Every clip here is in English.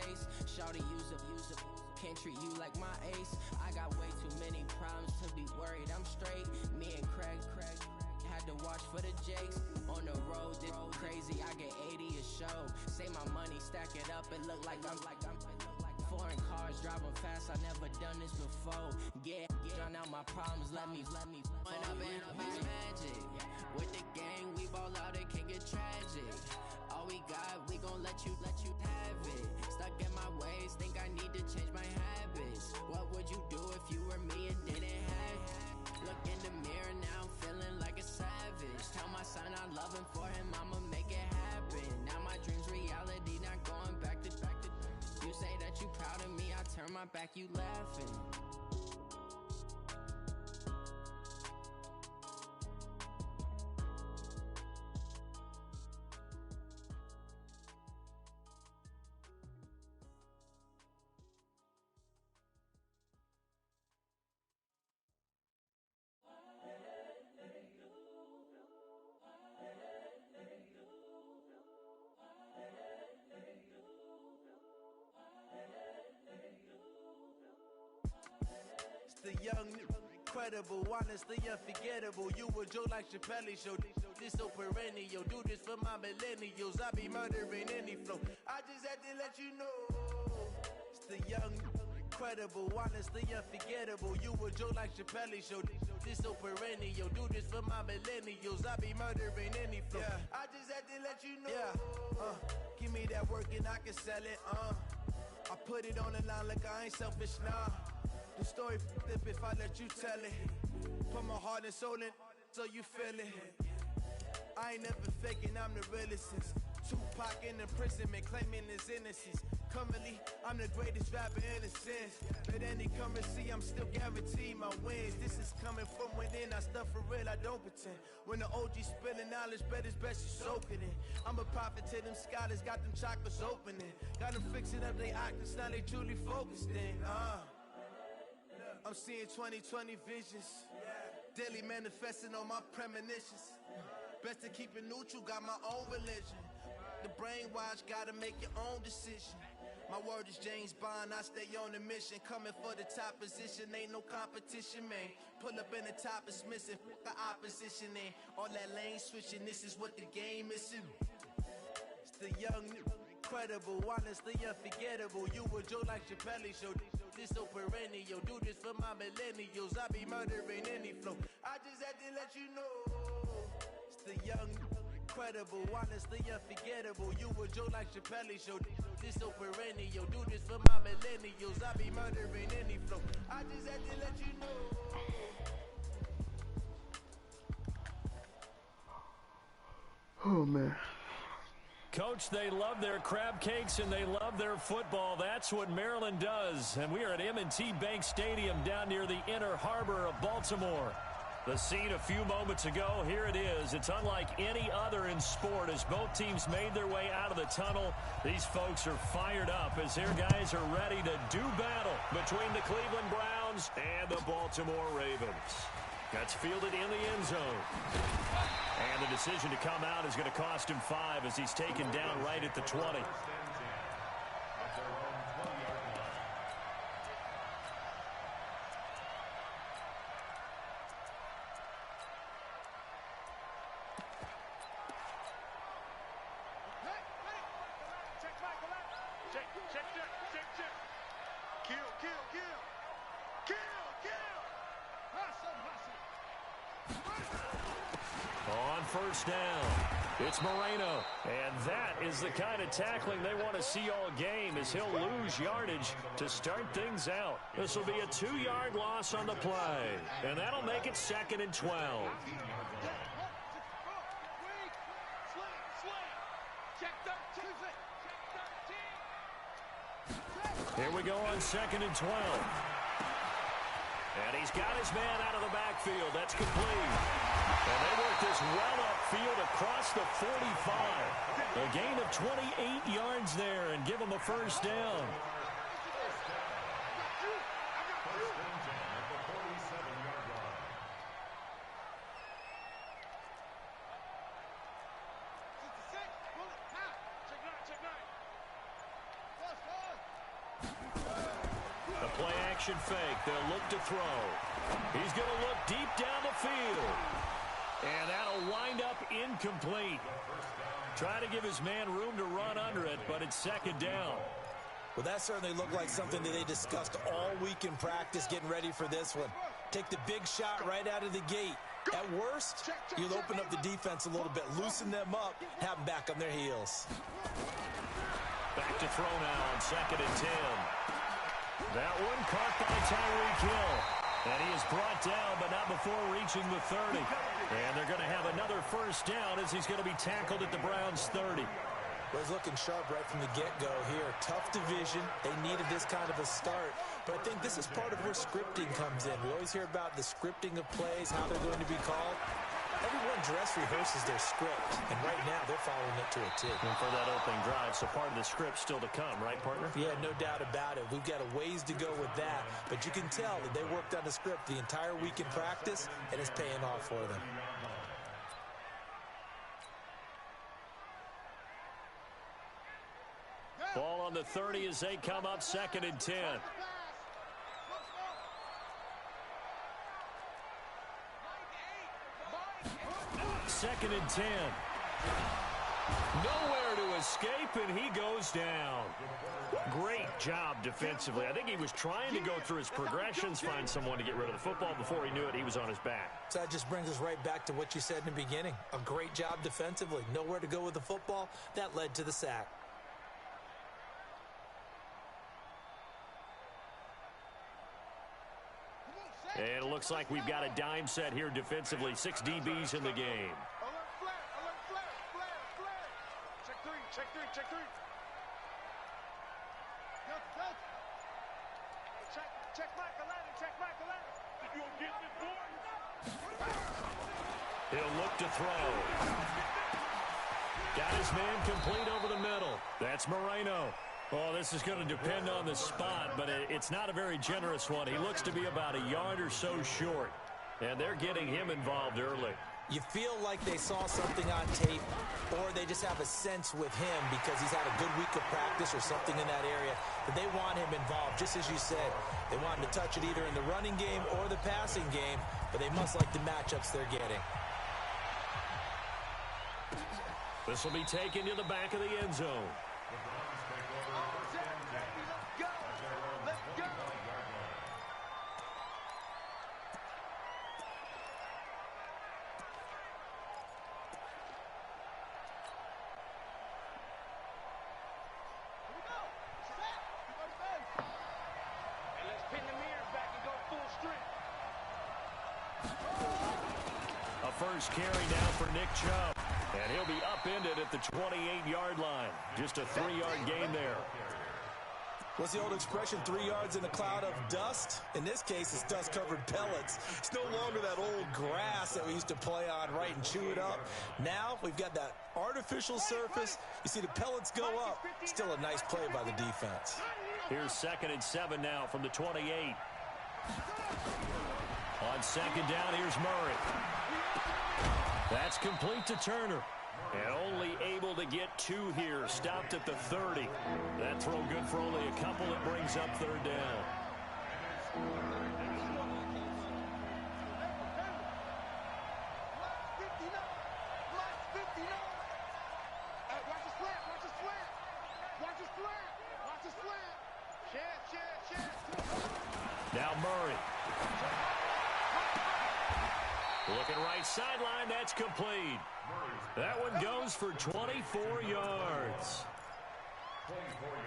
taste. Shawty use a can't treat you like my ace. I got way too many problems to be worried. I'm straight. Me and Craig had to watch for the Jakes. On the road, this crazy. I get 80 a show. Say my money, stack it up. It look like I'm foreign cars driving fast. I never done this before. Drown out my problems. Let me When up and up is magic. With the gang, we ball out. It can get tragic. All we got, we gon' let you have it. Stuck in my ways, think I need to change my habits. What would you do if you were me and didn't have it? Look in the mirror now, I'm feeling like a savage. Tell my son I love him, for him I'ma make it happen. Now my dream's reality, not going back to. You say that you proud of me, I turn my back, you laughing. The young, incredible, honestly unforgettable. You a Joe like Chappelle show. This so perennial. Do this for my millennials. I be murdering any flow. I just had to let you know. It's the young, incredible, honestly unforgettable. You a Joe like Chappelle show. This so perennial. Do this for my millennials. I be murdering any flow. Yeah. I just had to let you know. Yeah. Give me that work and I can sell it. I put it on the line like I ain't selfish, nah. The story flip if I let you tell it. Put my heart and soul in so you feel it. I ain't never faking, I'm the realest since Tupac in imprisonment, claiming his innocence. Currently, I'm the greatest rapper in a sense. Let any currency, I'm still guaranteed my wins. This is coming from within, I stuff for real, I don't pretend. When the OG spilling knowledge, bet it's best you soak it in. I'm a prophet to them scholars, got them chakras opening. Got them fixing up they octaves, now they truly focused in. I'm seeing 2020 visions. Daily manifesting on my premonitions. Best to keep it neutral, got my own religion. The brainwash, gotta make your own decision. My word is James Bond, I stay on the mission. Coming for the top position, ain't no competition, man. Pull up in the top, it's missing, the opposition in. All that lane switching, this is what the game is. It's the young, incredible, honestly unforgettable. You a Joe like Chappelle show. This so perennial. Do this for my millennials. I be murdering any flow. I just had to let you know. It's the young, incredible, honestly unforgettable. You a Joe like Chappelle show. This so perennial. Do this for my millennials. I be murdering any flow. I just had to let you know. Oh man. Coach, they love their crab cakes and they love their football. That's what Maryland does. And we are at M&T Bank Stadium down near the inner harbor of Baltimore. The scene a few moments ago, here it is. It's unlike any other in sport as both teams made their way out of the tunnel. These folks are fired up as their guys are ready to do battle between the Cleveland Browns and the Baltimore Ravens. That's fielded in the end zone. And the decision to come out is going to cost him 5 as he's taken down right at the 20. First down. It's Moreno. And that is the kind of tackling they want to see all game as he'll lose yardage to start things out. This will be a 2-yard loss on the play. And that'll make it 2nd and 12. Here we go on 2nd and 12. And he's got his man out of the backfield. That's complete. And they work this well upfield across the 45. A gain of 28 yards there and give him a first down. Play action fake. They'll look to throw. He's going to look deep down the field. And that'll wind up incomplete. Trying to give his man room to run under it, but it's second down. Well, that certainly looked like something that they discussed all week in practice, getting ready for this one. Take the big shot right out of the gate. At worst, you'll open up the defense a little bit, loosen them up, have them back on their heels. Back to throw now on 2nd and 10. That one caught by Tyreek Hill. And he is brought down, but not before reaching the 30. And they're going to have another first down as he's going to be tackled at the Browns' 30. Was looking sharp right from the get-go here. Tough division. They needed this kind of a start. But I think this is part of where scripting comes in. We always hear about the scripting of plays, how they're going to be called. Everyone dress rehearses their script, and right now they're following it to a T. And for that opening drive, so part of the script still to come, right, partner? Yeah, no doubt about it. We've got a ways to go with that, but you can tell that they worked on the script the entire week in practice, and it's paying off for them. Ball on the 30 as they come up 2nd and 10. Second and 10. Nowhere to escape, and he goes down. Great job defensively. I think he was trying to go through his progressions, find someone to get rid of the football. Before he knew it, he was on his back. So that just brings us right back to what you said in the beginning. A great job defensively. Nowhere to go with the football. That led to the sack. And it looks like we've got a dime set here defensively. 6 DBs in the game. Check three. Check Michael Allen. If you don't get this board. He'll look to throw. Got his man complete over the middle. That's Moreno. Oh, this is going to depend on the spot, but it's not a very generous one. He looks to be about a yard or so short, and they're getting him involved early. You feel like they saw something on tape, or they just have a sense with him because he's had a good week of practice or something in that area that they want him involved. Just as you said, they want him to touch it either in the running game or the passing game, but they must like the matchups they're getting. This will be taken to the back of the end zone. First carry now for Nick Chubb. And he'll be upended at the 28-yard line. Just a 3-yard gain there. What's the old expression, 3 yards in a cloud of dust? In this case, it's dust-covered pellets. It's no longer that old grass that we used to play on, right, and chew it up. Now we've got that artificial surface. You see the pellets go up. Still a nice play by the defense. Here's 2nd and 7 now from the 28. On 2nd down, here's Murray. That's complete to Turner. And only able to get 2 here. Stopped at the 30. That throw good for only a couple. It brings up 3rd down. Now Murray. Looking right sideline, that's complete. That one goes for 24 yards.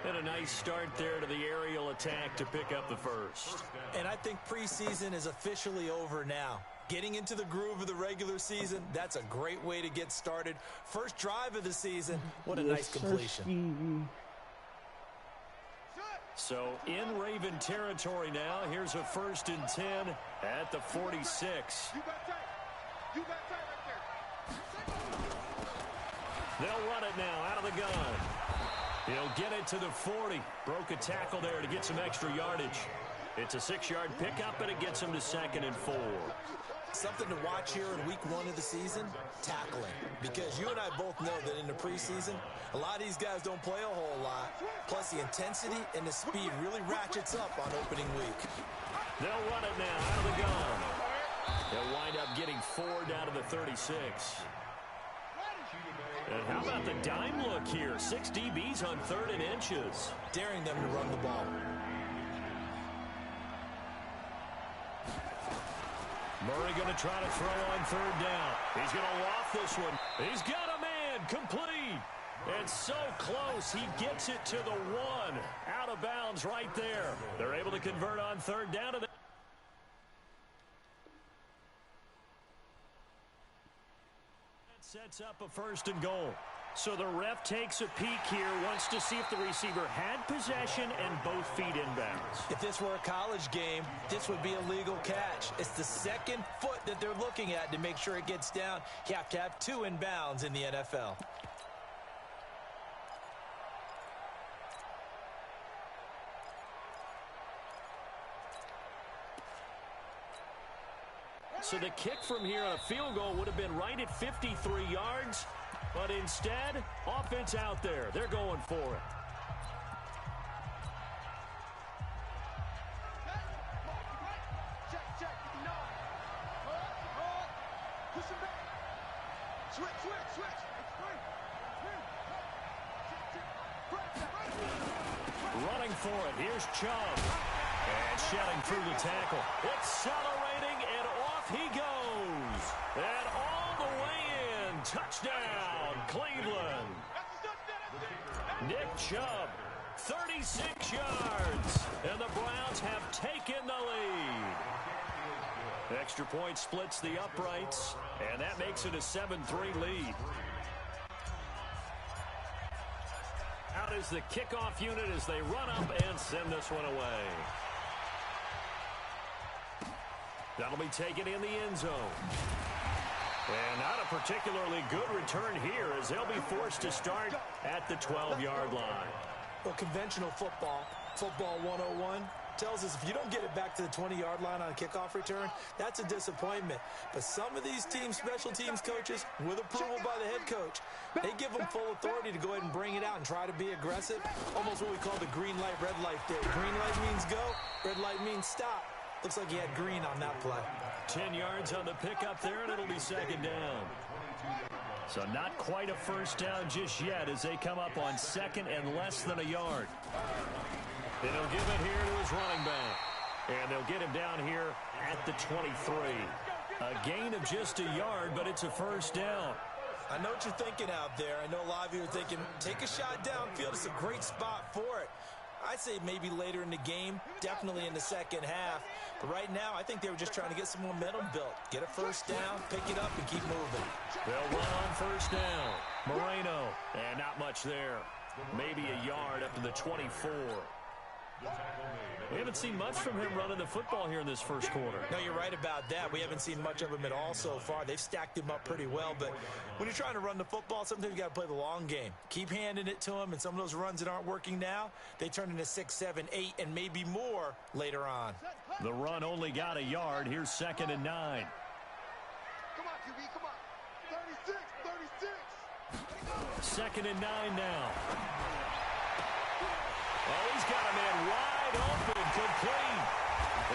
And a nice start there to the aerial attack to pick up the first. And I think preseason is officially over now. Getting into the groove of the regular season, that's a great way to get started. First drive of the season, what a nice completion. So in Raven territory now, here's a 1st and 10 at the 46. They'll run it now out of the gun. He'll get it to the 40. Broke a tackle there to get some extra yardage. It's a 6-yard pickup, and it gets him to 2nd and 4. Something to watch here in week 1 of the season, tackling. Because you and I both know that in the preseason, a lot of these guys don't play a whole lot. Plus, the intensity and the speed really ratchets up on opening week. They'll run it now out of the gun. They'll wind up getting 4 down to the 36. And how about the dime look here? 6 DBs on 3rd and inches. Daring them to run the ball. Murray going to try to throw on 3rd down. He's going to loft this one. He's got a man complete. And so close, he gets it to the 1. Out of bounds right there. They're able to convert on 3rd down. That sets up a 1st and goal. So the ref takes a peek here, wants to see if the receiver had possession and both feet inbounds. If this were a college game, this would be a legal catch. It's the 2nd foot that they're looking at to make sure it gets down. You have to have 2 inbounds in the NFL. So the kick from here on a field goal would have been right at 53 yards. But instead, offense out there. They're going for it. Running for it. Here's Chubb. And shedding through the tackle. Accelerating, and off he goes. And all the way in. Touchdown, Cleveland. Nick Chubb, 36 yards. And the Browns have taken the lead. Extra point splits the uprights, and that makes it a 7-3 lead. Out is the kickoff unit as they run up and send this one away. That'll be taken in the end zone. And not a particularly good return here as they'll be forced to start at the 12-yard line. Well, conventional football 101, tells us if you don't get it back to the 20-yard line on a kickoff return, that's a disappointment. But some of these teams, special teams coaches, with approval by the head coach, they give them full authority to go ahead and bring it out and try to be aggressive. Almost what we call the green light, red light there. Green light means go, red light means stop. Looks like he had green on that play. 10 yards on the pickup there, and it'll be 2nd down. So not quite a first down just yet as they come up on 2nd and less than a yard. And he'll give it here to his running back. And they'll get him down here at the 23. A gain of just a yard, but it's a first down. I know what you're thinking out there. I know a lot of you are thinking, take a shot downfield. It's a great spot for it. I'd say maybe later in the game, definitely in the second half. But right now, I think they were just trying to get some momentum built. Get a first down, pick it up, and keep moving. They'll run on first down. Moreno, and not much there. Maybe a yard up to the 24. We haven't seen much from him running the football here in this first quarter. No, you're right about that. We haven't seen much of him at all so far. They've stacked him up pretty well, but when you're trying to run the football, sometimes you got to play the long game. Keep handing it to him, and some of those runs that aren't working now, they turn into 6, 7, 8, and maybe more later on. The run only got a yard. Here's 2nd and 9. Come on, QB, come on. 36, 2nd and 9 now. Oh, he's got a man wide open, complete.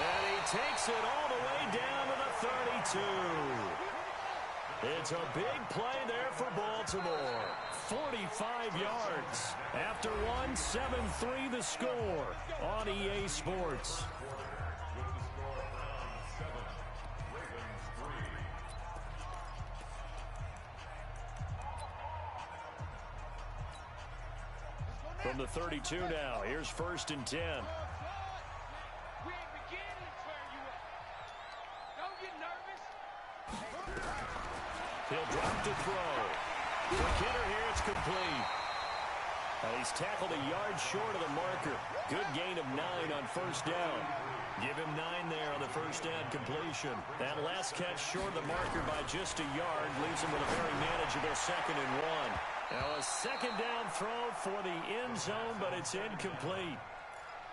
And he takes it all the way down to the 32. It's a big play there for Baltimore. 45 yards. After one, 7-3 the score on EA Sports. From the 32 now, here's 1st and 10. He'll drop to throw. For Kidder here, it's complete. He's tackled a yard short of the marker. Good gain of 9 on first down. Give him 9 there on the first down completion. That last catch short of the marker by just a yard leaves him with a very manageable 2nd and 1. Now a 2nd down throw for the end zone, but it's incomplete.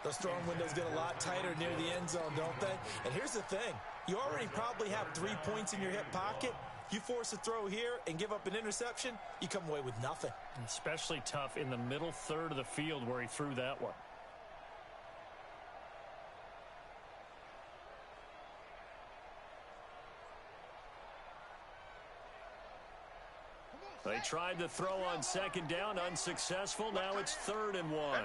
Those throwing windows get a lot tighter near the end zone, don't they? And here's the thing. You already probably have 3 points in your hip pocket. You force a throw here and give up an interception, you come away with nothing. Especially tough in the middle third of the field where he threw that one. They tried to throw on second down, unsuccessful. Now it's 3rd and 1.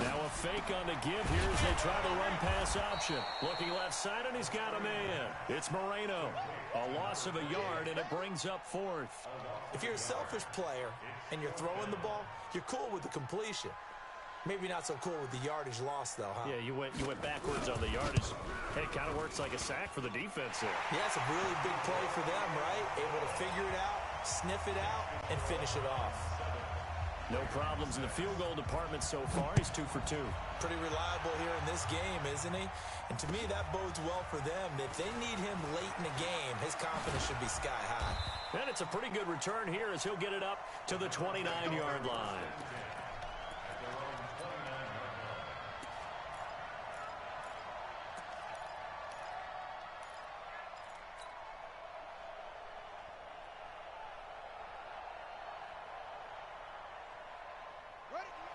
Now a fake on the give here as they try the run-pass option. Looking left side, and he's got a man. It's Moreno. A loss of a yard, and it brings up 4th. If you're a selfish player and you're throwing the ball, you're cool with the completion. Maybe not so cool with the yardage loss, though, huh? Yeah, you went backwards on the yardage. Hey, it kind of works like a sack for the defense there. Yeah, it's a really big play for them, right? Able to figure it out, sniff it out, and finish it off. No problems in the field goal department so far. He's 2 for 2. Pretty reliable here in this game, isn't he? And to me, that bodes well for them. If they need him late in the game, his confidence should be sky high. And it's a pretty good return here as he'll get it up to the 29-yard line.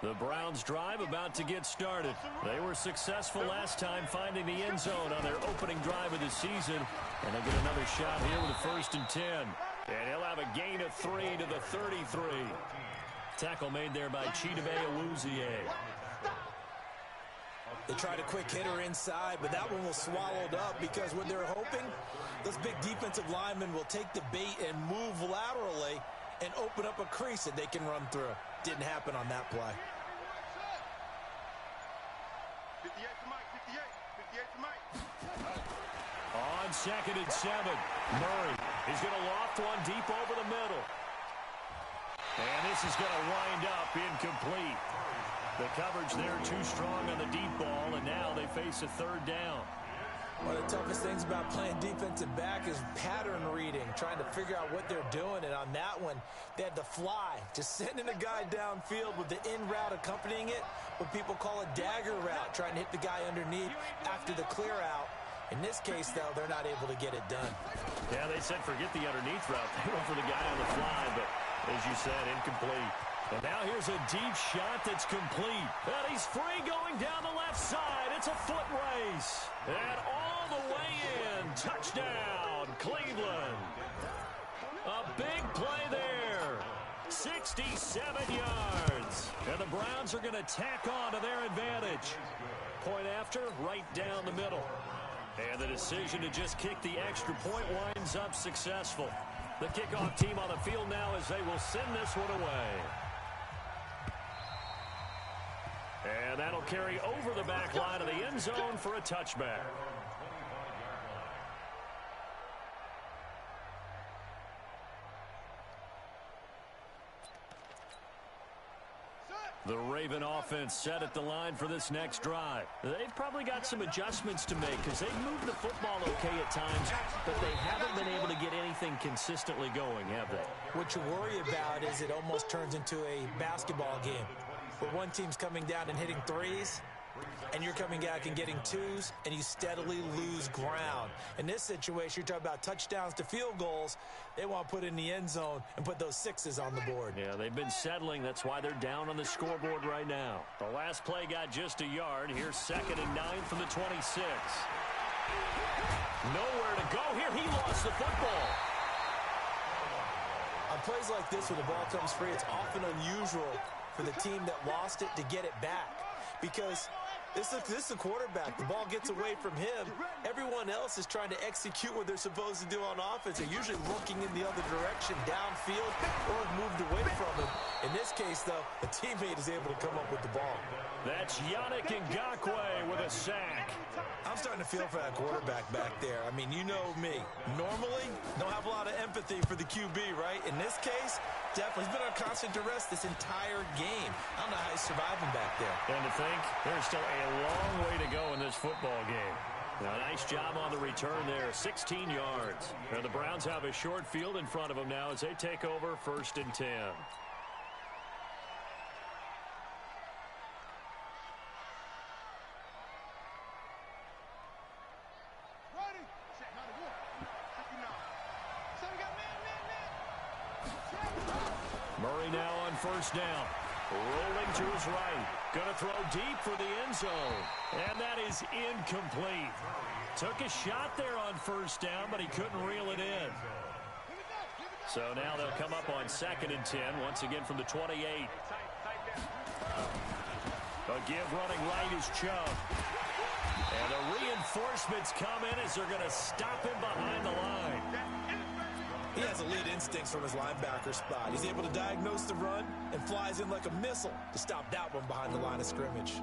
The Browns drive about to get started. They were successful last time finding the end zone on their opening drive of the season. And they get another shot here with a 1st and 10. And he'll have a gain of 3 to the 33. Tackle made there by Chidobe Awuzie. They tried a quick hitter inside, but that one was swallowed up because what they're hoping, those big defensive linemen will take the bait and move laterally and open up a crease that they can run through. Didn't happen on that play. 58 to Mike, 58 to Mike. On 2nd and 7, Murray is going to loft one deep over the middle. And this is going to wind up incomplete. The coverage there too strong on the deep ball, and now they face a 3rd down. One of the toughest things about playing defensive back is pattern reading, trying to figure out what they're doing. And on that one, they had to fly, just sending a guy downfield with the in route accompanying it, what people call a dagger route, trying to hit the guy underneath after the clear out. In this case, though, they're not able to get it done. Yeah, they said forget the underneath route. They went for the guy on the fly, but as you said, incomplete. And now here's a deep shot that's complete. And he's free going down the left side. It's a foot race. And all the way in. Touchdown, Cleveland. A big play there. 67 yards. And the Browns are going to tack on to their advantage. Point after, right down the middle. And the decision to just kick the extra point winds up successful. The kickoff team on the field now as they will send this one away. And that'll carry over the back line of the end zone for a touchback. The Raven offense set at the line for this next drive. They've probably got some adjustments to make because they've moved the football okay at times, but they haven't been able to get anything consistently going, have they? What you worry about is it almost turns into a basketball game where one team's coming down and hitting threes, and you're coming back and getting twos, and you steadily lose ground. In this situation, you're talking about touchdowns to field goals. They want to put in the end zone and put those sixes on the board. Yeah, they've been settling. That's why they're down on the scoreboard right now. The last play got just a yard. Here's 2nd and 9 from the 26. Nowhere to go here. He lost the football. On plays like this where the ball comes free, it's often unusual for the team that lost it to get it back because this is a quarterback. The ball gets away from him. Everyone else is trying to execute what they're supposed to do on offense. They're usually looking in the other direction, downfield, or moved away from him. In this case, though, a teammate is able to come up with the ball. That's Yannick Ngakoue with a sack. I'm starting to feel for that quarterback back there. I mean, you know me. Normally, don't have a lot of empathy for the QB, right? In this case, definitely. He's been on constant duress this entire game. I don't know how he's surviving back there. And to think, there's still a long way to go in this football game. Now, nice job on the return there, 16 yards. And the Browns have a short field in front of them now as they take over 1st and 10. first down. Rolling to his right. Going to throw deep for the end zone. And that is incomplete. Took a shot there on first down, but he couldn't reel it in. So now they'll come up on 2nd and 10, once again from the 28. A give running right is Chubb. And the reinforcements come in as they're going to stop him behind the line. He has elite instincts from his linebacker spot. He's able to diagnose the run and flies in like a missile to stop that one behind the line of scrimmage.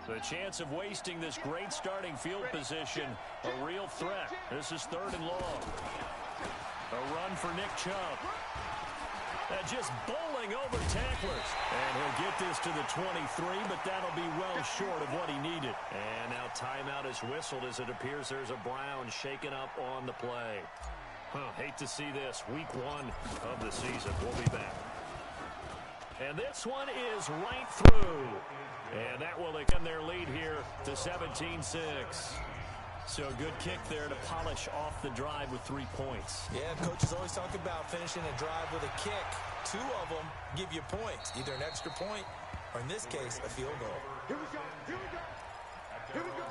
The chance of wasting this great starting field position, a real threat. This is 3rd and long. A run for Nick Chubb. Just bowling over tacklers. And he'll get this to the 23, but that'll be well short of what he needed. And now timeout is whistled as it appears there's a Brown shaken up on the play. Hate to see this. Week 1 of the season. We'll be back. And this one is right through. And that will extend their lead here to 17-6. So a good kick there to polish off the drive with 3 points. Yeah, coaches always talk about finishing a drive with a kick. 2 of them give you points, either an extra point or, in this case, a field goal. Here we go. Here we go. Here we go.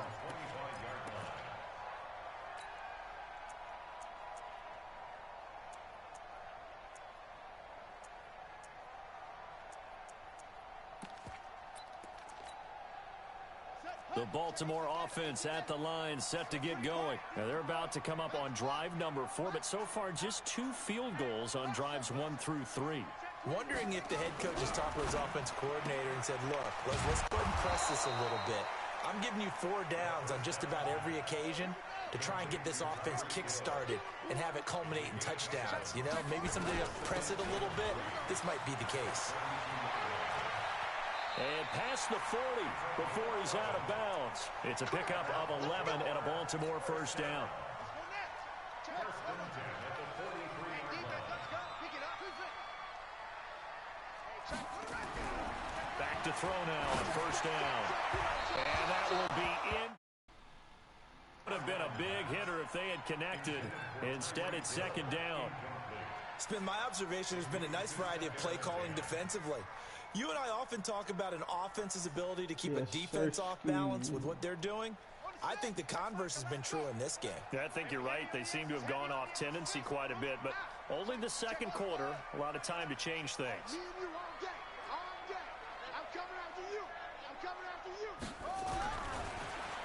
The Baltimore offense at the line, set to get going. Now they're about to come up on drive number 4, but so far just 2 field goals on drives 1 through 3. Wondering if the head coach has talked with his offense coordinator and said, look, let's go ahead and press this a little bit. I'm giving you 4 downs on just about every occasion to try and get this offense kick-started and have it culminate in touchdowns. You know, maybe somebody to press it a little bit. This might be the case. And past the 40 before he's out of bounds. It's a pickup of 11 and a Baltimore first down. Back to throw now on first down. And that will be in. Would have been a big hitter if they had connected. Instead, it's 2nd down. It's been my observation there's been a nice variety of play calling defensively. You and I often talk about an offense's ability to keep a defense off balance with what they're doing. I think the converse has been true in this game. Yeah, I think you're right. They seem to have gone off tendency quite a bit, but only the 2nd quarter, a lot of time to change things.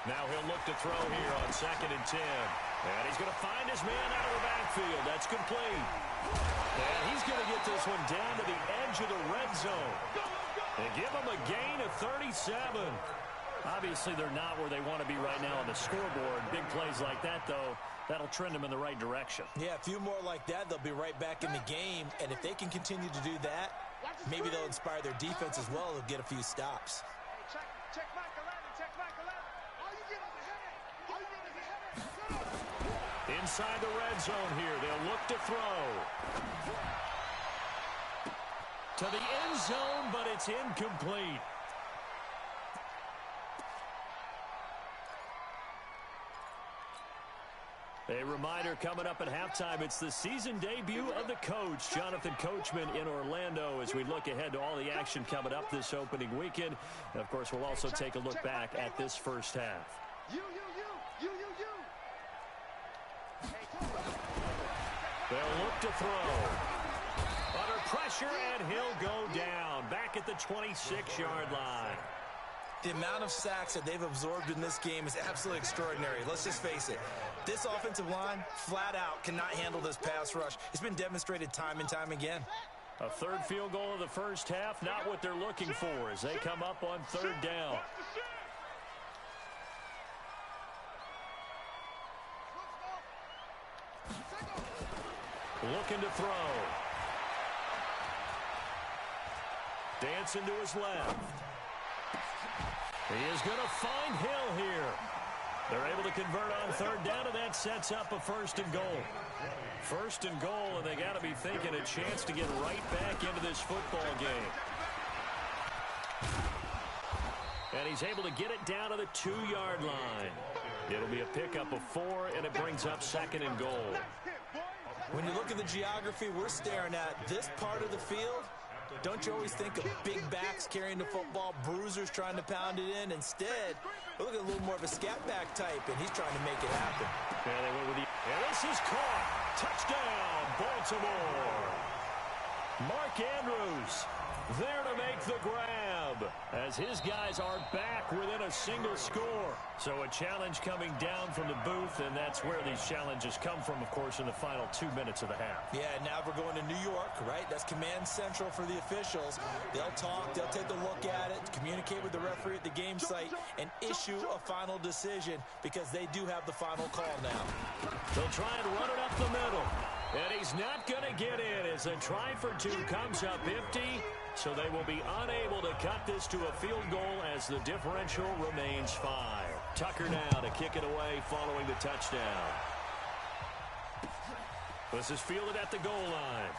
Now he'll look to throw here on 2nd and 10. And he's going to find his man out of the backfield. That's complete. And he's going to get this one down to the edge of the red zone. And give him a gain of 37. Obviously, they're not where they want to be right now on the scoreboard. Big plays like that, though, that'll trend them in the right direction. Yeah, a few more like that, they'll be right back in the game. And if they can continue to do that, maybe they'll inspire their defense as well. They'll get a few stops. Check back 11. Check back 11. Are you getting the headache? Are you getting the headache? Inside the red zone here, they'll look to throw. To the end zone, but it's incomplete. A reminder coming up at halftime, it's the season debut of the coach, Jonathan Coachman in Orlando, as we look ahead to all the action coming up this opening weekend. And, of course, we'll also take a look back at this first half. They'll look to throw. Under pressure, and he'll go down. Back at the 26-yard line. The amount of sacks that they've absorbed in this game is absolutely extraordinary. Let's just face it. This offensive line, flat out, cannot handle this pass rush. It's been demonstrated time and time again. A 3rd field goal of the first half, not what they're looking for as they come up on 3rd down. Looking to throw. Dancing to his left. He is going to find Hill here. They're able to convert on 3rd down, and that sets up a 1st and goal. 1st and goal, and they got to be thinking a chance to get right back into this football game. And he's able to get it down to the 2-yard line. It'll be a pickup of 4, and it brings up 2nd and goal. When you look at the geography we're staring at, this part of the field, don't you always think of big backs carrying the football, bruisers trying to pound it in? Instead, we're looking at a little more of a scat back type, and he's trying to make it happen. Yeah, they went with the... And this is caught. Touchdown, Baltimore. Mark Andrews there to make the grab as his guys are back within a single score. So a challenge coming down from the booth, and that's where these challenges come from, of course, in the final 2 minutes of the half. Yeah, now we're going to New York, right? That's command central for the officials. They'll talk, they'll take a look at it, communicate with the referee at the game site, and issue a final decision because they do have the final call now. They'll try and run it up the middle. And he's not going to get in as a try for two comes up empty. So they will be unable to cut this to a field goal as the differential remains 5. Tucker now to kick it away following the touchdown. This is fielded at the goal line.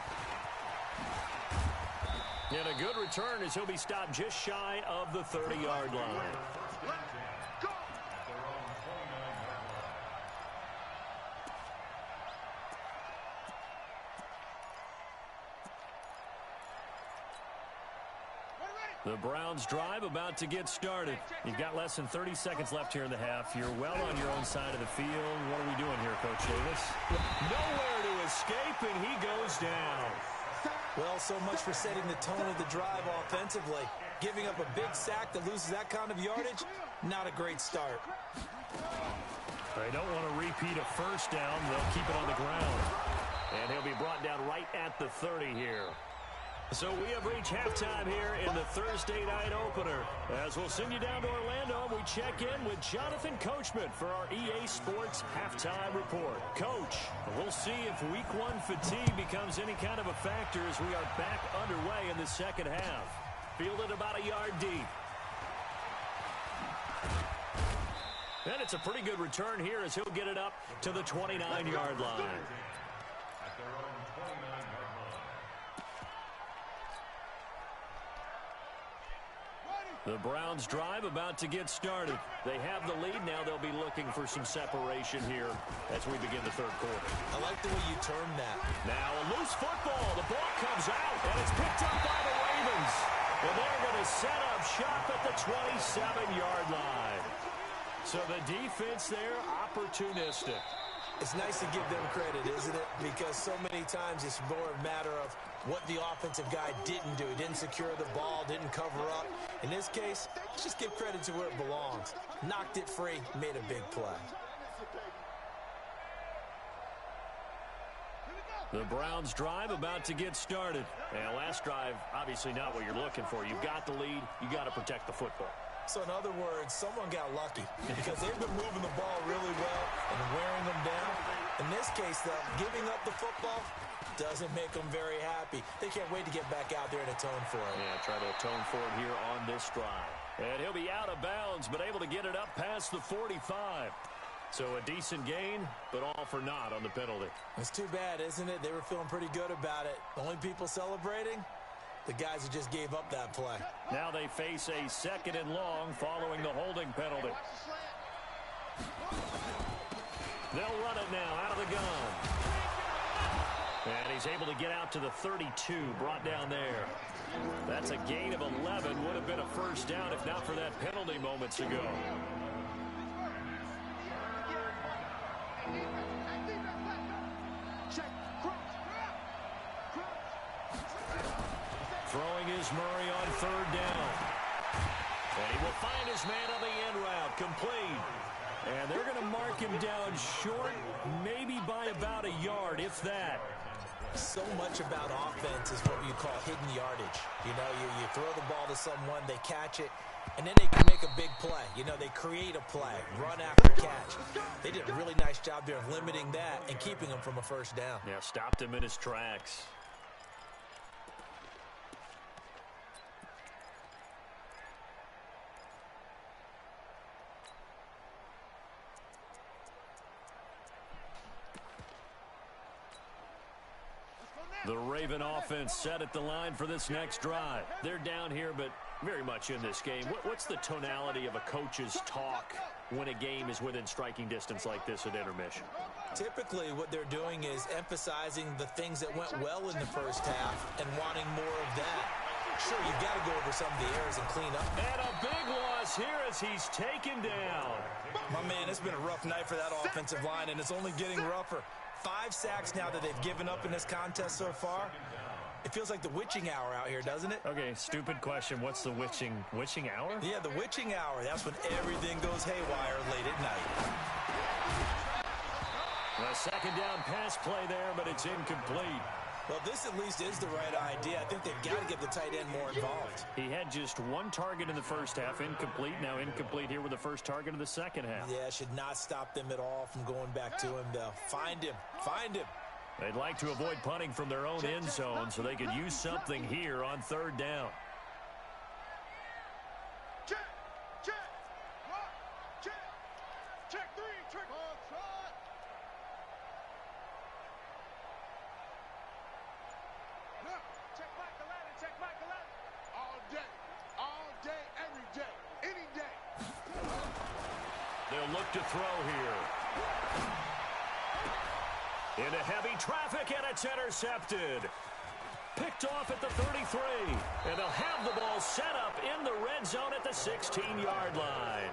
And a good return as he'll be stopped just shy of the 30-yard line. The Browns drive about to get started. You've got less than 30 seconds left here in the half. You're well on your own side of the field. What are we doing here, Coach Davis? Nowhere to escape, and he goes down. Well, so much for setting the tone of the drive offensively. Giving up a big sack that loses that kind of yardage, not a great start. They don't want to repeat a first down. They'll keep it on the ground. And he'll be brought down right at the 30 here. So we have reached halftime here in the Thursday night opener. As we'll send you down to Orlando, we check in with Jonathan Coachman for our EA Sports halftime report. Coach, we'll see if week 1 fatigue becomes any kind of a factor as we are back underway in the second half. Fielded about a yard deep. And it's a pretty good return here as he'll get it up to the 29-yard line. The Browns drive about to get started. They have the lead. Now they'll be looking for some separation here as we begin the third quarter. I like the way you termed that. Now a loose football. The ball comes out, and it's picked up by the Ravens. And they're going to set up shop at the 27-yard line. So the defense there, opportunistic. It's nice to give them credit, isn't it? Because so many times it's more a matter of what the offensive guy didn't do. He didn't secure the ball, didn't cover up. In this case, let's just give credit to where it belongs. Knocked it free, made a big play. The Browns drive about to get started. And last drive, obviously not what you're looking for. You've got the lead. You got to protect the football. So in other words, someone got lucky because they've been moving the ball really well and wearing them down. In this case, though, giving up the football doesn't make them very happy. They can't wait to get back out there and atone for it. Yeah, try to atone for it here on this drive. And he'll be out of bounds, but able to get it up past the 45. So a decent gain, but all for naught on the penalty. It's too bad, isn't it? They were feeling pretty good about it. The only people celebrating, the guys who just gave up that play. Now they face a 2nd and long following the holding penalty. They'll run it now out of the gun. And he's able to get out to the 32, brought down there. That's a gain of 11. Would have been a first down if not for that penalty moments ago. Throwing is Murray on 3rd down. And he will find his man on the end route, complete. And they're going to mark him down short, maybe by about a yard, if that. So much about offense is what you call hidden yardage. You know, you throw the ball to someone, they catch it, and then they can make a big play. You know, they create a play, run after catch. They did a really nice job there of limiting that and keeping him from a first down. Yeah, stopped him in his tracks. The Raven offense set at the line for this next drive. They're down here, but very much in this game. What's the tonality of a coach's talk when a game is within striking distance like this at intermission? Typically, what they're doing is emphasizing the things that went well in the first half and wanting more of that. Sure, you've got to go over some of the errors and clean up. And a big loss here as he's taken down. My man, it's been a rough night for that offensive line, and it's only getting rougher. 5 sacks now that they've given up in this contest so far. It feels like the witching hour out here, doesn't it? Okay, stupid question. What's the witching hour? Yeah, the witching hour. That's when everything goes haywire late at night. A second down pass play there, but it's incomplete. Well, this at least is the right idea. I think they've got to get the tight end more involved. He had just 1 target in the first half, incomplete. Now incomplete here with the first target of the second half. Yeah, should not stop them at all from going back to him, though. Find him. Find him. They'd like to avoid punting from their own end zone so they could use something here on 3rd down. Check. Check 3. Check. Check Michael Allen. Check Michael Allen. All day, every day, any day. They'll look to throw here. Into heavy traffic, and it's intercepted. Picked off at the 33. And they'll have the ball set up in the red zone at the 16-yard line.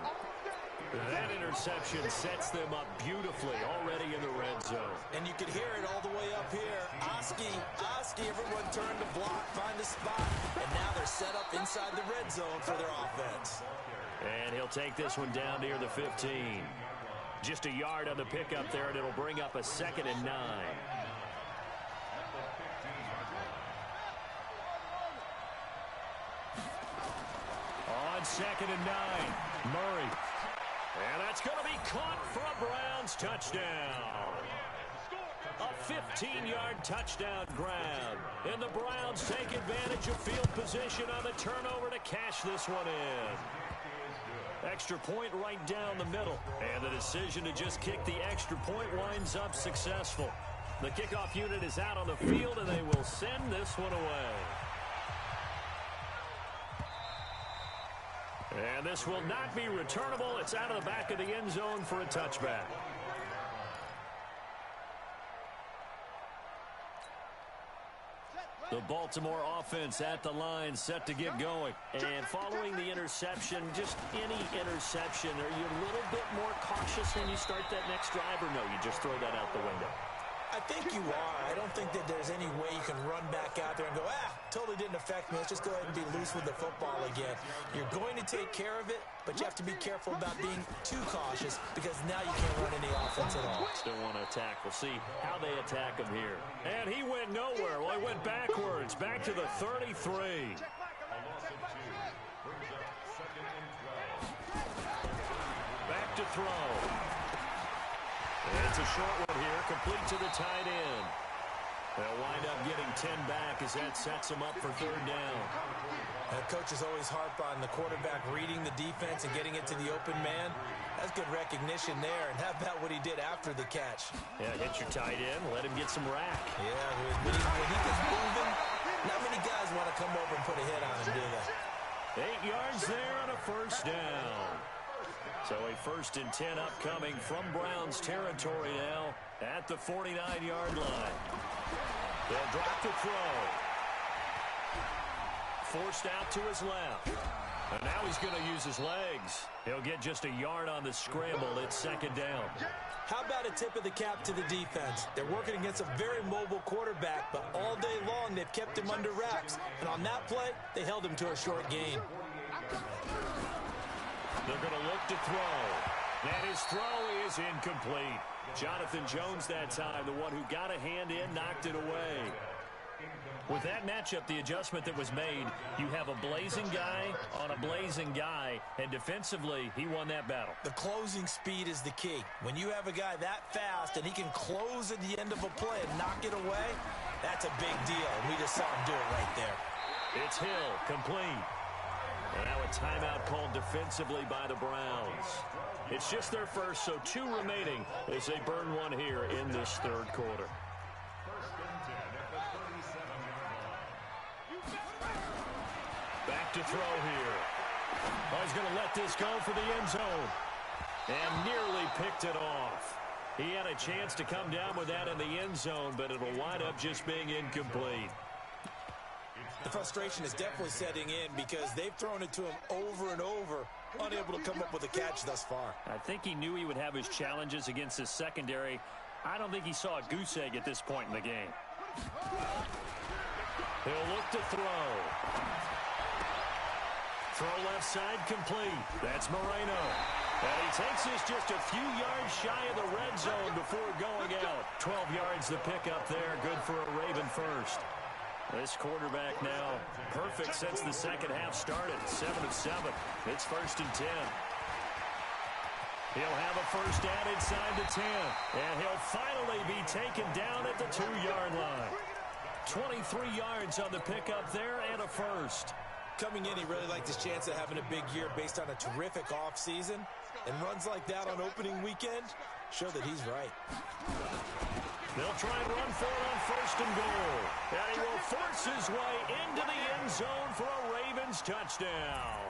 That interception sets them up beautifully already in the red zone. And you can hear it all the way up here. Oski, everyone turned to block, find a spot. And now they're set up inside the red zone for their offense. And he'll take this one down near the 15. Just a yard on the pickup there, and it'll bring up a 2nd and 9. On 2nd and 9, Murray. And that's going to be caught for a Browns touchdown. A 15-yard touchdown grab. And the Browns take advantage of field position on the turnover to cash this one in. Extra point right down the middle. And the decision to just kick the extra point winds up successful. The kickoff unit is out on the field, and they will send this one away. And this will not be returnable. It's out of the back of the end zone for a touchback. The Baltimore offense at the line, set to get going. And following the interception, just any interception, are you a little bit more cautious when you start that next drive, or no, you just throw that out the window? I think you are. I don't think that there's any way you can run back out there and go, totally didn't affect me. Let's just go ahead and be loose with the football again. You're going to take care of it, but you have to be careful about being too cautious because now you can't run any offense at all. Still want to attack. We'll see how they attack him here. And he went nowhere. Well, he went backwards, back to the 33. Back to throw. And it's a short one here, complete to the tight end. They'll wind up getting 10 back as that sets them up for 3rd down. Coaches always harp on the quarterback reading the defense and getting it to the open man. That's good recognition there. And how about what he did after the catch? Yeah, hit your tight end, let him get some rack. Yeah, when he gets moving, not many guys want to come over and put a hit on him, do they? 8 yards there on a 1st down. So a 1st and 10 upcoming from Browns territory now at the 49-yard line. They'll drop the throw. Forced out to his left. And now he's going to use his legs. He'll get just a yard on the scramble. It's 2nd down. How about a tip of the cap to the defense? They're working against a very mobile quarterback, but all day long they've kept him under wraps. And on that play, they held him to a short gain. They're going to look to throw. And his throw is incomplete. Jonathan Jones that time, the one who got a hand in, knocked it away. With that matchup, the adjustment that was made, you have a blazing guy on a blazing guy, and defensively, he won that battle. The closing speed is the key. When you have a guy that fast and he can close at the end of a play and knock it away, that's a big deal. We just saw him do it right there. It's Hill, complete. And now a timeout called defensively by the Browns. It's just their first, so 2 remaining as they burn one here in this 3rd quarter. back to throw here. Oh, he's going to let this go for the end zone. And nearly picked it off. He had a chance to come down with that in the end zone, but it'll wind up just being incomplete. The frustration is definitely setting in because they've thrown it to him over and over, unable to come up with a catch thus far. I think he knew he would have his challenges against his secondary. I don't think he saw a goose egg at this point in the game. He'll look to throw. Throw left side complete. That's Moreno. And he takes this just a few yards shy of the red zone before going out. 12 yards the pickup there. Good for a Raven first. This quarterback now perfect since the second half started. 7 of 7. It's 1st and 10. He'll have a first down inside the 10. And he'll finally be taken down at the 2-yard line. 23 yards on the pickup there and a first. Coming in, he really liked his chance of having a big year based on a terrific offseason. And runs like that on opening weekend show that he's right. They'll try and run for it on 1st and goal. And he will force his way into the end zone for a Ravens touchdown.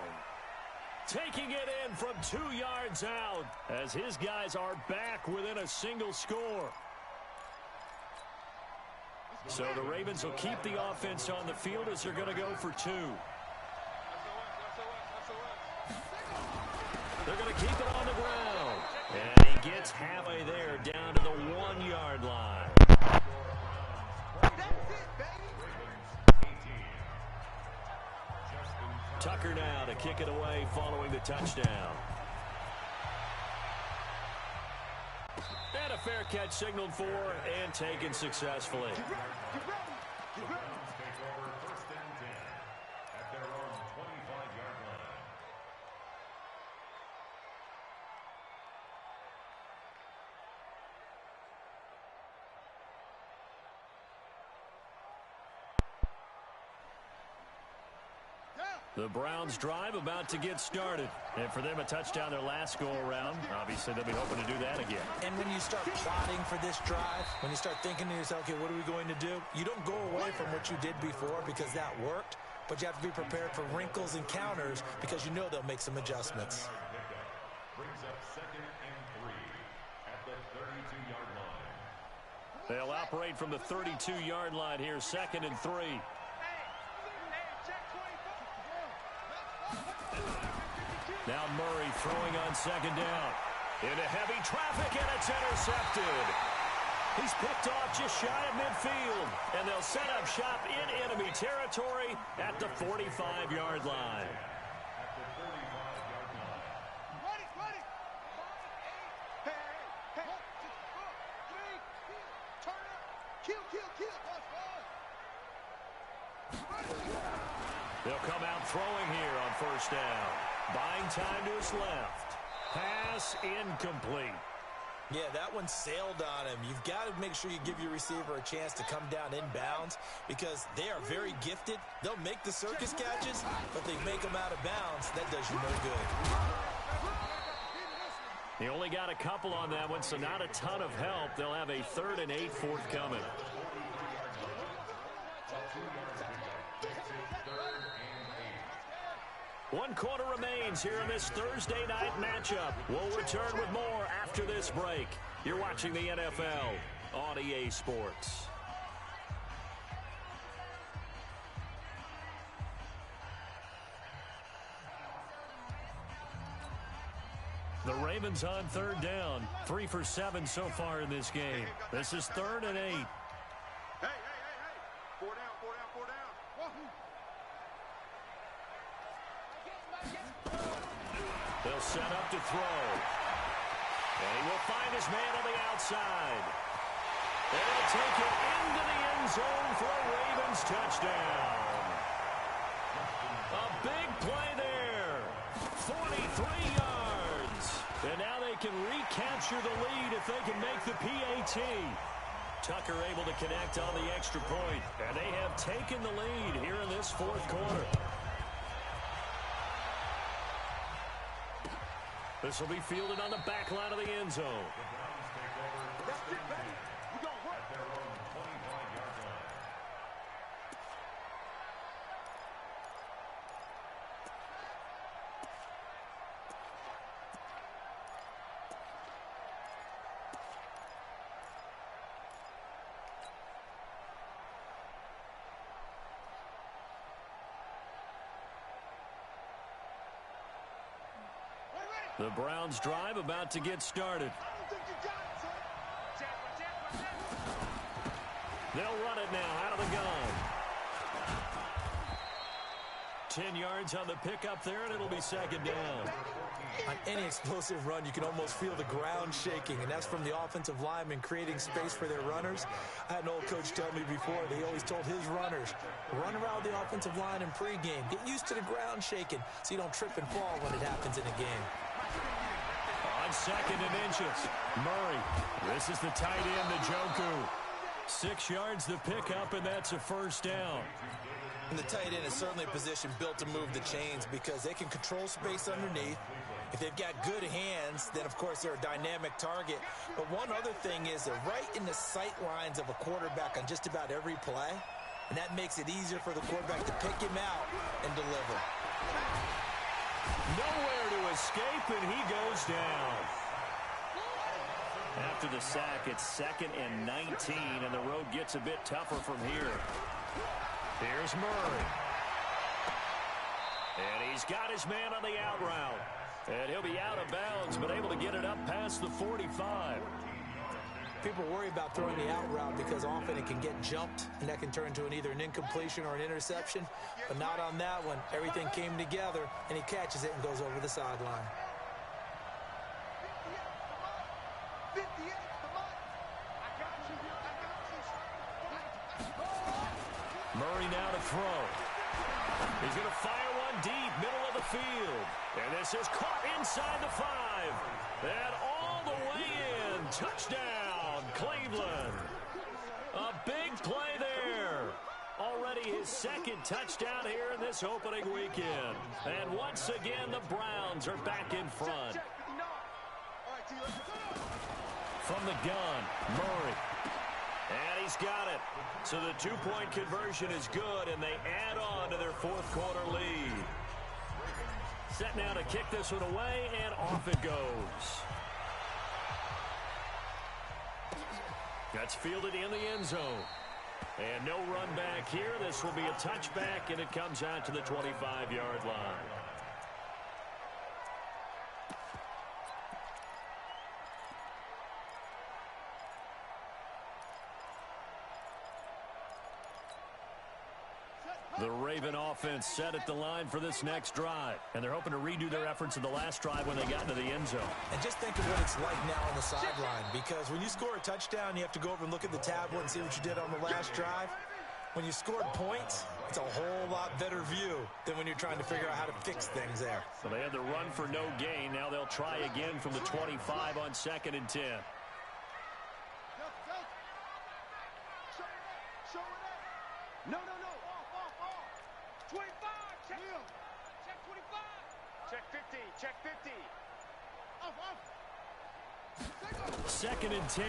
Taking it in from 2 yards out as his guys are back within a single score. So the Ravens will keep the offense on the field as they're going to go for 2. They're going to keep it on the ground. And he gets halfway there down to the 1-yard line. Tucker now to kick it away following the touchdown. And a fair catch signaled for and taken successfully. The Browns drive about to get started. And for them, a touchdown their last go-around. Obviously, they'll be hoping to do that again. And when you start plotting for this drive, when you start thinking to yourself, okay, what are we going to do? You don't go away from what you did before because that worked, but you have to be prepared for wrinkles and counters because you know they'll make some adjustments. Brings up 2nd and 3 at the 32-yard line. They'll operate from the 32-yard line here, 2nd and 3. Now Murray throwing on 2nd down. Into heavy traffic, and it's intercepted. He's picked off just shy of midfield, and they'll set up shop in enemy territory at the 45-yard line. They'll come out throwing here on 1st down. Buying time to his left. Pass incomplete. Yeah, that one sailed on him. You've got to make sure you give your receiver a chance to come down inbounds because they are very gifted. They'll make the circus catches, but they make them out of bounds. That does you no good. He only got a couple on that one, so not a ton of help. They'll have a 3rd and 8 forthcoming. One quarter remains here in this Thursday night matchup. We'll return with more after this break. You're watching the NFL on EA Sports. The Ravens on 3rd down. 3 for 7 so far in this game. This is 3rd and 8. Hey. 4 down. They'll set up to throw. And he will find his man on the outside. And he'll take it into the end zone for a Ravens touchdown. A big play there. 43 yards. And now they can recapture the lead if they can make the PAT. Tucker able to connect on the extra point. And they have taken the lead here in this 4th quarter. This will be fielded on the back line of the end zone. The Browns drive about to get started. They'll run it now out of the gun. 10 yards on the pickup there, and it'll be second down. On any explosive run, you can almost feel the ground shaking, and that's from the offensive linemen creating space for their runners. I had an old coach tell me before, they always told his runners, run around the offensive line in pregame. Get used to the ground shaking so you don't trip and fall when it happens in a game. On second and inches, Murray. This is the tight end, Njoku. 6 yards the pickup, and that's a first down. And the tight end is certainly a position built to move the chains because they can control space underneath. If they've got good hands, then, of course, they're a dynamic target. But one other thing is they're right in the sight lines of a quarterback on just about every play, and that makes it easier for the quarterback to pick him out and deliver. Nowhere to escape, and he goes down. After the sack, it's 2nd and 19, and the road gets a bit tougher from here. Here's Murray. And he's got his man on the out route. And he'll be out of bounds, but able to get it up past the 45. People worry about throwing the out route because often it can get jumped, and that can turn into either an incompletion or an interception. But not on that one. Everything came together, and he catches it and goes over the sideline. Murray now to throw. He's going to fire one deep, middle of the field. And this is caught inside the 5. And all the way in. Touchdown, Cleveland. A big play there. Already his 2nd touchdown here in this opening weekend. And once again, the Browns are back in front. From the gun, Murray. And he's got it. So the 2-point conversion is good, and they add on to their 4th quarter lead. Set now to kick this one away, and off it goes. That's fielded in the end zone. And no run back here. This will be a touchback, and it comes out to the 25-yard line. The Raven offense set at the line for this next drive. And they're hoping to redo their efforts in the last drive when they got into the end zone. And just think of what it's like now on the sideline. Because when you score a touchdown, you have to go over and look at the tablet and see what you did on the last drive. When you scored points, it's a whole lot better view than when you're trying to figure out how to fix things there. So they had the run for no gain. Now they'll try again from the 25 on 2nd and 10. No. Off. 25. Check 25. Check 50. Check 50. Off. 2nd and 10.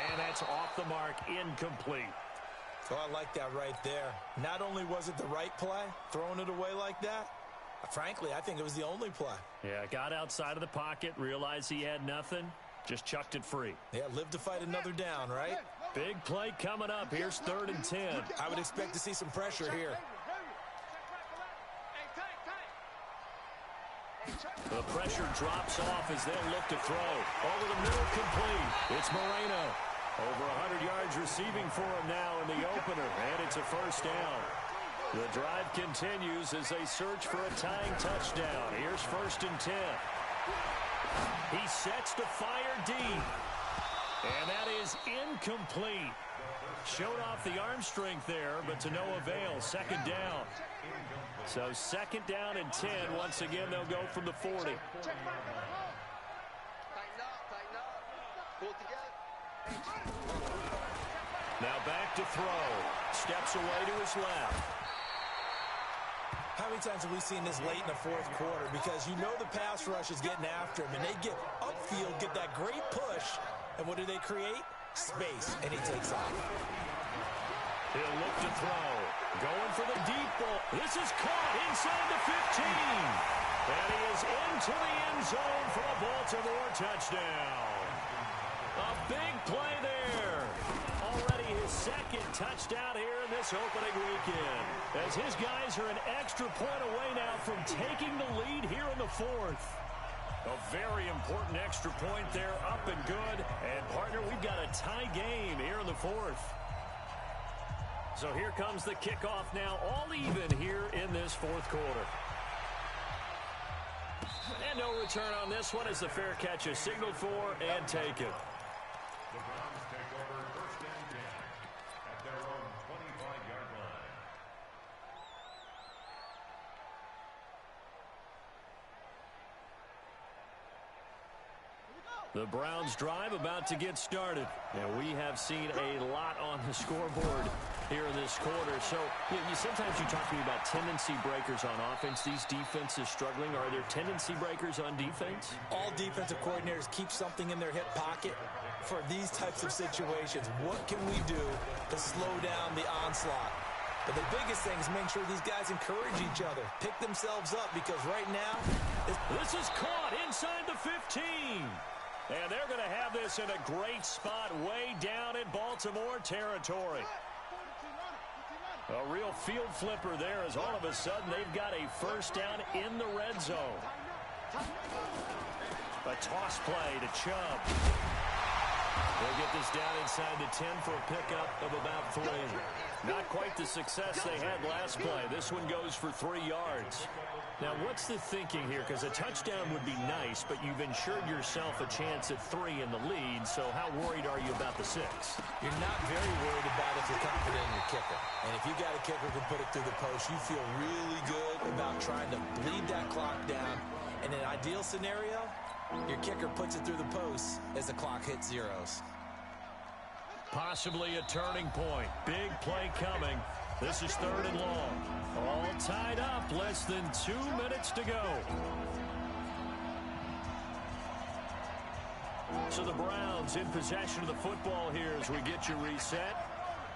And that's off the mark, incomplete. So I like that right there. Not only was it the right play, throwing it away like that, frankly, I think it was the only play. Yeah, got outside of the pocket, realized he had nothing, just chucked it free. Yeah, live to fight another down, right? Big play coming up. Here's 3rd and 10. I would expect to see some pressure here. The pressure drops off as they'll look to throw. Over the middle, complete. It's Moreno. Over 100 yards receiving for him now in the opener, and it's a first down. The drive continues as they search for a tying touchdown. Here's 1st and 10. He sets to fire deep. And that is incomplete. Showed off the arm strength there, but to no avail. 2nd down. So 2nd down and 10. Once again, they'll go from the 40. Tighten up. Pull it together. Now back to throw. Steps away to his left. How many times have we seen this late in the 4th quarter? Because you know the pass rush is getting after him, and they get upfield, get that great push, and what do they create? Space, and he takes off. He'll look to throw. Going for the deep ball. This is caught inside the 15. And he is into the end zone for a Baltimore touchdown. A big play there. Already his 2nd touchdown here in this this opening weekend, as his guys are an extra point away now from taking the lead here in the fourth. A very important extra point there, up and good. And, partner, we've got a tie game here in the fourth. So here comes the kickoff now, all even here in this fourth quarter. And no return on this one as the fair catch is signaled for and taken. The Browns take over first and 10 at their own 25-yard line. The Browns drive about to get started. And we have seen a lot on the scoreboard here in this quarter. So sometimes you talk to me about tendency breakers on offense. These defenses struggling. Are there tendency breakers on defense? All defensive coordinators keep something in their hip pocket for these types of situations. What can we do to slow down the onslaught? But the biggest thing is make sure these guys encourage each other, pick themselves up, because right now... This is caught inside the 15. And they're going to have this in a great spot way down in Baltimore territory. A real field flipper there as all of a sudden they've got a first down in the red zone. A toss play to Chubb. They'll get this down inside the 10 for a pickup of about 3. Not quite the success they had last play. This one goes for 3 yards. Now, what's the thinking here? Because a touchdown would be nice, but you've ensured yourself a chance at 3 in the lead, so how worried are you about the 6? You're not very worried about if you're confident in your kicker. And if you got a kicker who can put it through the post, you feel really good about trying to bleed that clock down. In an ideal scenario, your kicker puts it through the post as the clock hits zeros. Possibly a turning point. Big play coming. This is 3rd and long. All tied up. Less than 2 minutes to go. So the Browns in possession of the football here as we get you reset.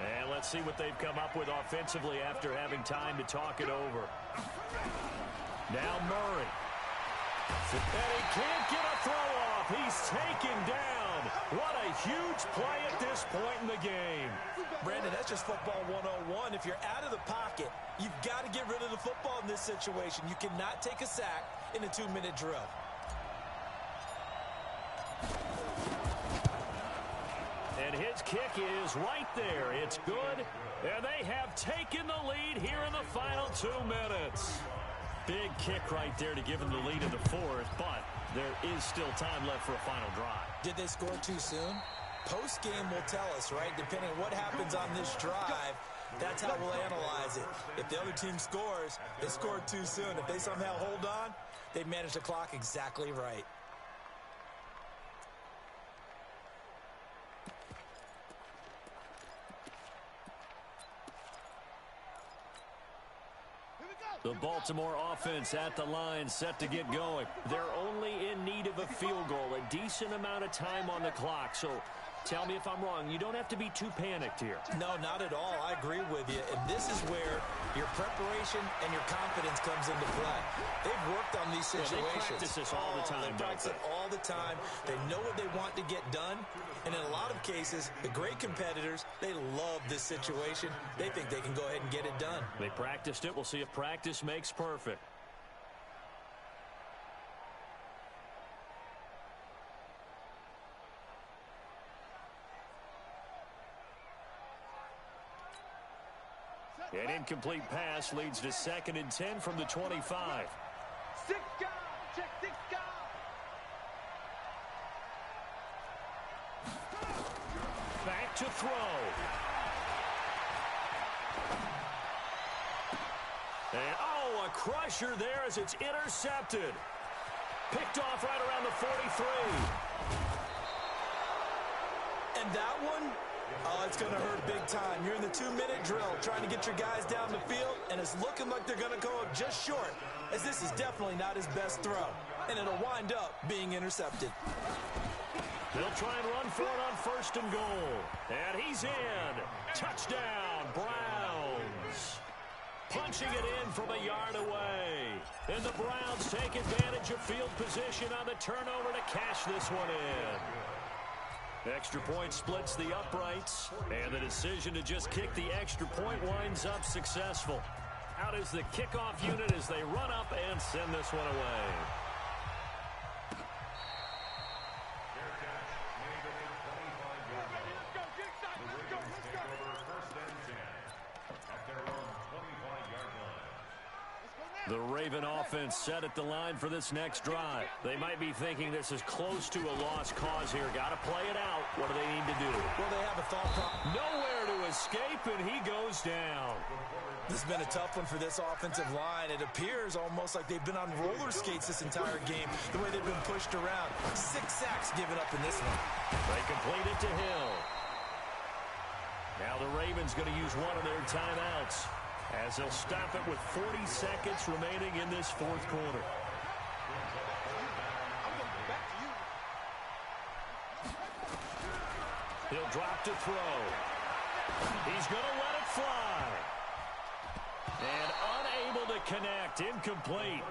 And let's see what they've come up with offensively after having time to talk it over. Now Murray. And he can't get a throw off. He's taken down. What a huge play at this point in the game. Brandon, that's just football 101. If you're out of the pocket, you've got to get rid of the football in this situation. You cannot take a sack in a 2-minute drill. And his kick is right there. It's good. And they have taken the lead here in the final 2 minutes. Big kick right there to give them the lead in the fourth, but there is still time left for a final drive. Did they score too soon? Post-game will tell us, right? Depending on what happens on this drive, that's how we'll analyze it. If the other team scores, they scored too soon. If they somehow hold on, they manage the clock exactly right. The Baltimore offense at the line, set to get going. They're only in need of a field goal, a decent amount of time on the clock. So tell me if I'm wrong. You don't have to be too panicked here. No, not at all. I agree with you. And this is where your preparation and your confidence comes into play. They've worked on these situations. They practice this all the time, They practice it all the time. They know what they want to get done. And in a lot of cases, the great competitors, they love this situation. They think they can go ahead and get it done. They practiced it. We'll see if practice makes perfect. An incomplete pass leads to 2nd and 10 from the 25. Check 6 guys. Back to throw. And, a crusher there as it's intercepted. Picked off right around the 43. And that one, it's going to hurt big time. You're in the 2-minute drill trying to get your guys down the field, and it's looking like they're going to go just short, as this is definitely not his best throw, and it'll wind up being intercepted. They'll try and run for it on 1st and goal. And he's in. Touchdown, Browns. Punching it in from a yard away. And the Browns take advantage of field position on the turnover to cash this one in. Extra point splits the uprights, and the decision to just kick the extra point winds up successful. Out is the kickoff unit as they run up and send this one away. The Raven offense set at the line for this next drive. They might be thinking this is close to a lost cause here. Got to play it out. What do they need to do? Well, they have a thought process. Nowhere to escape, and he goes down. This has been a tough one for this offensive line. It appears almost like they've been on roller skates this entire game, the way they've been pushed around. 6 sacks given up in this one. They complete it to Hill. Now the Ravens going to use one of their timeouts, as they'll stop it with 40 seconds remaining in this fourth quarter. He'll drop to throw. He's going to let it fly. And unable to connect. Incomplete.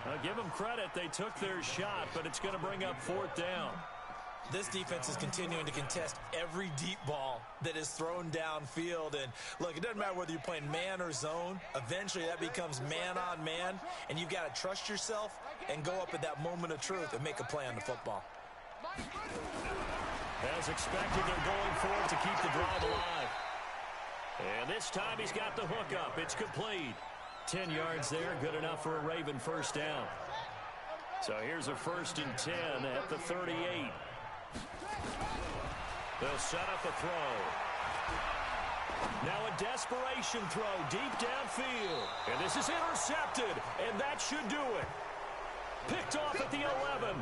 Now give them credit. They took their shot, but it's going to bring up fourth down. This defense is continuing to contest every deep ball that is thrown downfield. And, look, it doesn't matter whether you're playing man or zone. Eventually, that becomes man-on-man, and you've got to trust yourself and go up at that moment of truth and make a play on the football. As expected, they're going for it to keep the drive alive. And this time, he's got the hook up. It's complete. 10 yards there, good enough for a Raven first down. So here's a 1st and 10 at the 38. They'll set up a throw. Now a desperation throw deep downfield. And this is intercepted, and that should do it. Picked off at the 11.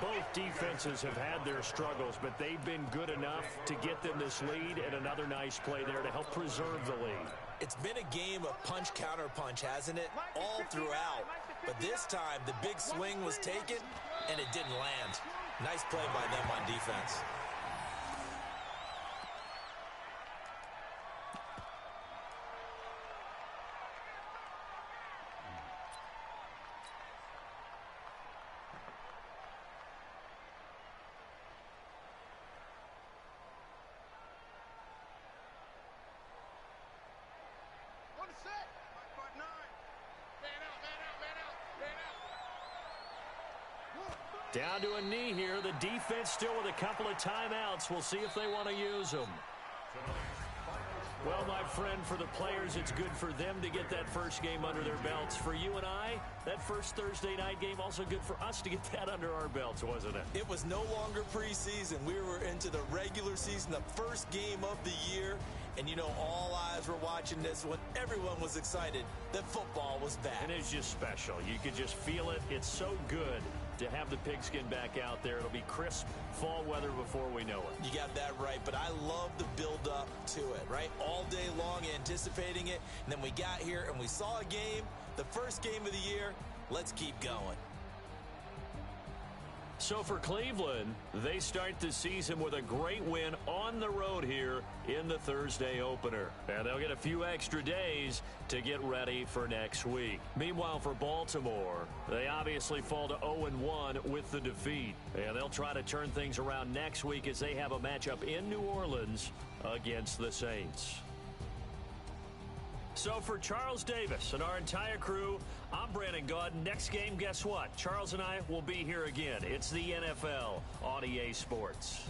Both defenses have had their struggles, but they've been good enough to get them this lead, and another nice play there to help preserve the lead. It's been a game of punch-counter-punch, hasn't it? All throughout. But this time, the big swing was taken, and it didn't land. Nice play by them on defense. Down to a knee here. The defense still with a couple of timeouts. We'll see if they want to use them. Well, my friend, for the players, it's good for them to get that first game under their belts. For you and I, that first Thursday night game, also good for us to get that under our belts, wasn't it? It was no longer preseason. We were into the regular season, the first game of the year. And, you know, all eyes were watching this one. Everyone was excited that football was back. And it's just special. You could just feel it. It's so good to have the pigskin back out there. It'll be crisp fall weather before we know it. You got that right, but I love the build-up to it, right? All day long anticipating it, and then we got here and we saw a game, the first game of the year. Let's keep going. So for Cleveland, they start the season with a great win on the road here in the Thursday opener. And they'll get a few extra days to get ready for next week. Meanwhile, for Baltimore, they obviously fall to 0-1 with the defeat. And they'll try to turn things around next week as they have a matchup in New Orleans against the Saints. So for Charles Davis and our entire crew, I'm Brandon Gaud. Next game, guess what? Charles and I will be here again. It's the NFL on EA Sports.